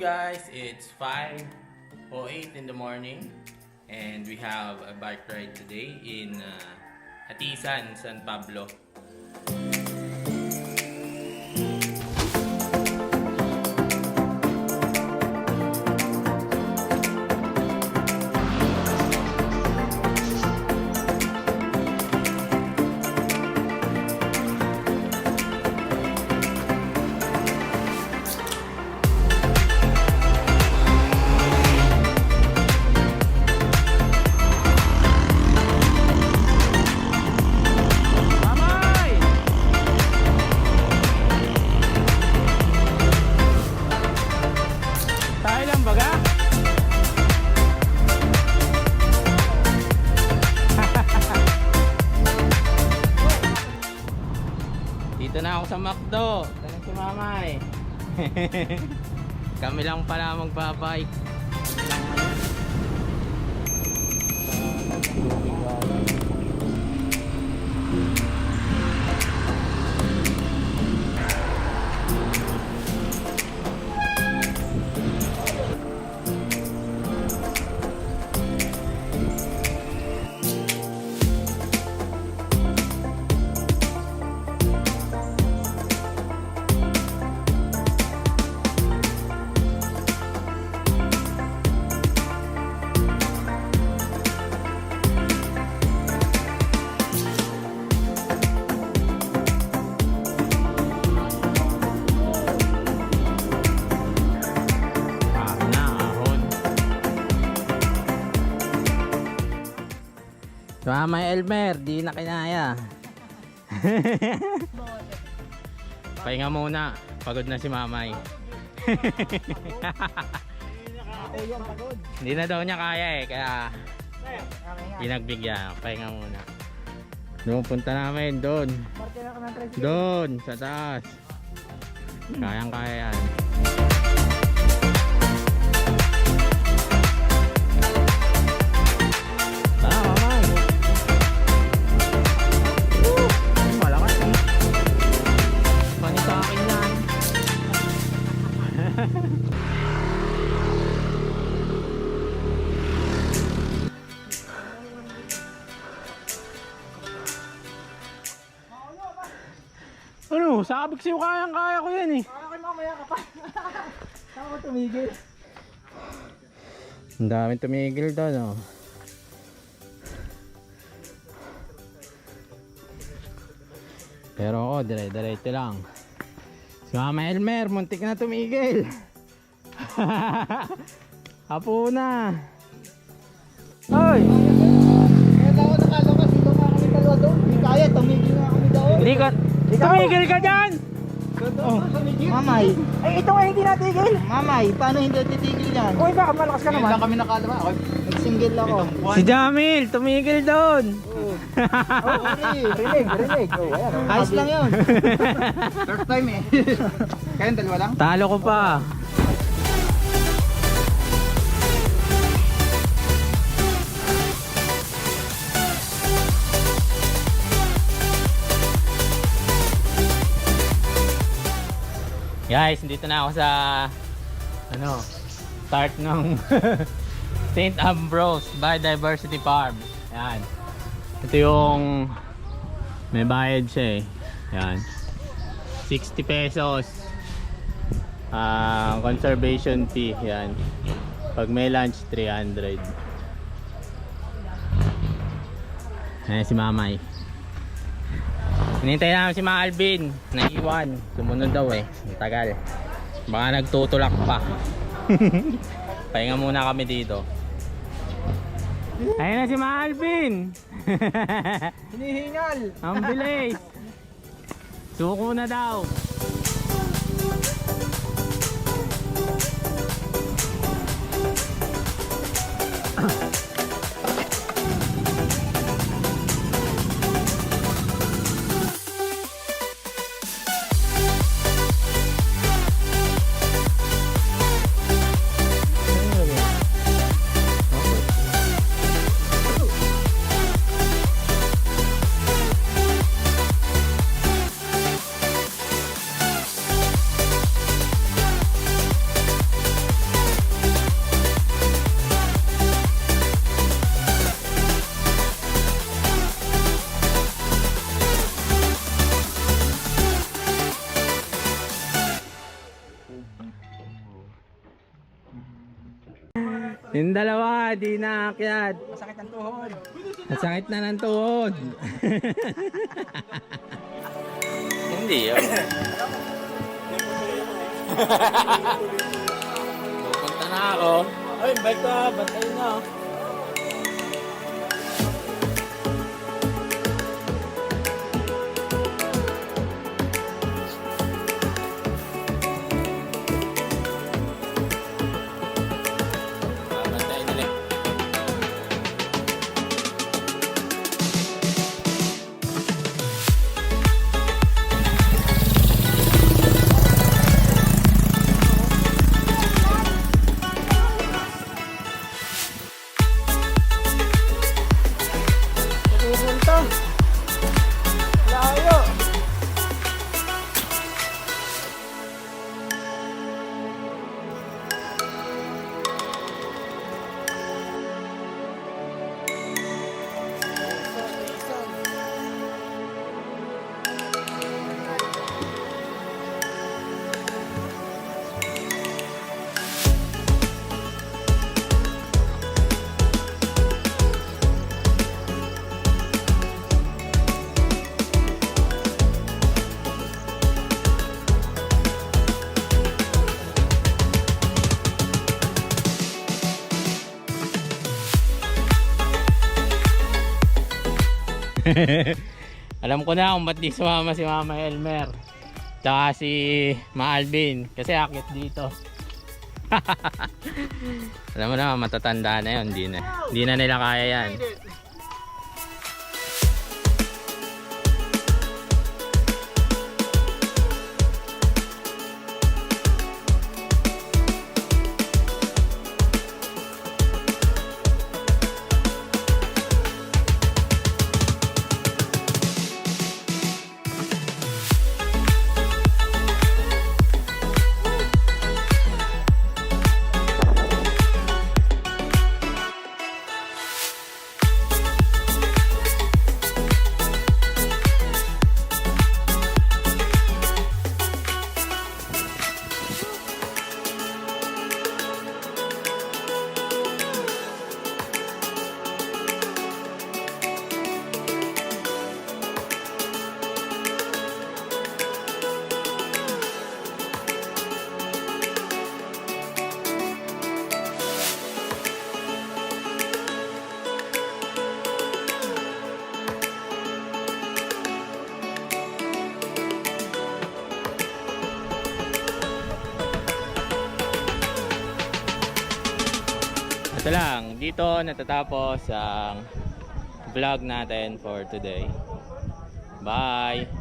guys? It's 5:08 in the morning and we have a bike ride today in Atisan, San Pablo. Dito na ako sa McDo. Tanong si Mamay. Kami lang pala magbabike. Mama Elmer, di na kinaya. Pahinga muna, pagod na si Mamay. Hindi na daw niya kaya kaya pinagbigyan. Pahinga muna. Doon punta namin, doon. Doon, sa taas. Kayang kaya yan. Ano? Sabi ko sa'yo kayang-kaya ko yan eh. Kaya kayo mamaya ka pa. Saan ko tumigil? Ang daming tumigil doon, oh. Pero ako, dire-diretso lang. Si Mama Elmer, muntik na tumigil. Hapo na. Hoy! Kaya ako nakalabas. Dito nga kami dalawa doon. Hindi kaya, tumigil na kami doon. Hindi ka, tumigil ka dyan! Oh, Mamay. Ay, ito nga hindi natigil. Mamay, paano hindi titigil yan? Uy, baka malakas ka naman. Hindi kami nakalabas. Nag-single ako. Si Jamil, tumigil doon. Okay, rinig. Oh, ayan. Ayos lang yun. First time eh. Kayong dalawa lang? Talo ko pa. Guys, dito na ako sa start ng St. Ambrose Biodiversity Farm. Yan. Ito yung may bayad siya eh. Yan. 60 pesos. Conservation fee. Yan. Pag may lunch, 300. Ayan si Mamay. Hinintay namin si Mga Alvin. Naiwan. Sumunod daw eh. Ang tagal. Baka nagtutulak pa. Pahinga muna kami dito. Ayun na si Mga Alvin. Hinihingal. Ang bilis. Suko na daw. Yung dalawa, di naakyat. Masakit ang tuhod. Masakit na ng tuhod. Hindi yun. Pupunta na ako. Ay, bike ka. Bantay na. Bantay nila. Pupunta. Layo. Alam ko na kung ba't di sumama si Mama Elmer tsaka si Ma Alvin kasi akit dito. Alam mo na, matatanda na yun. Hindi na nila kaya yan. Ito lang, dito natatapos ang vlog natin for today. Bye!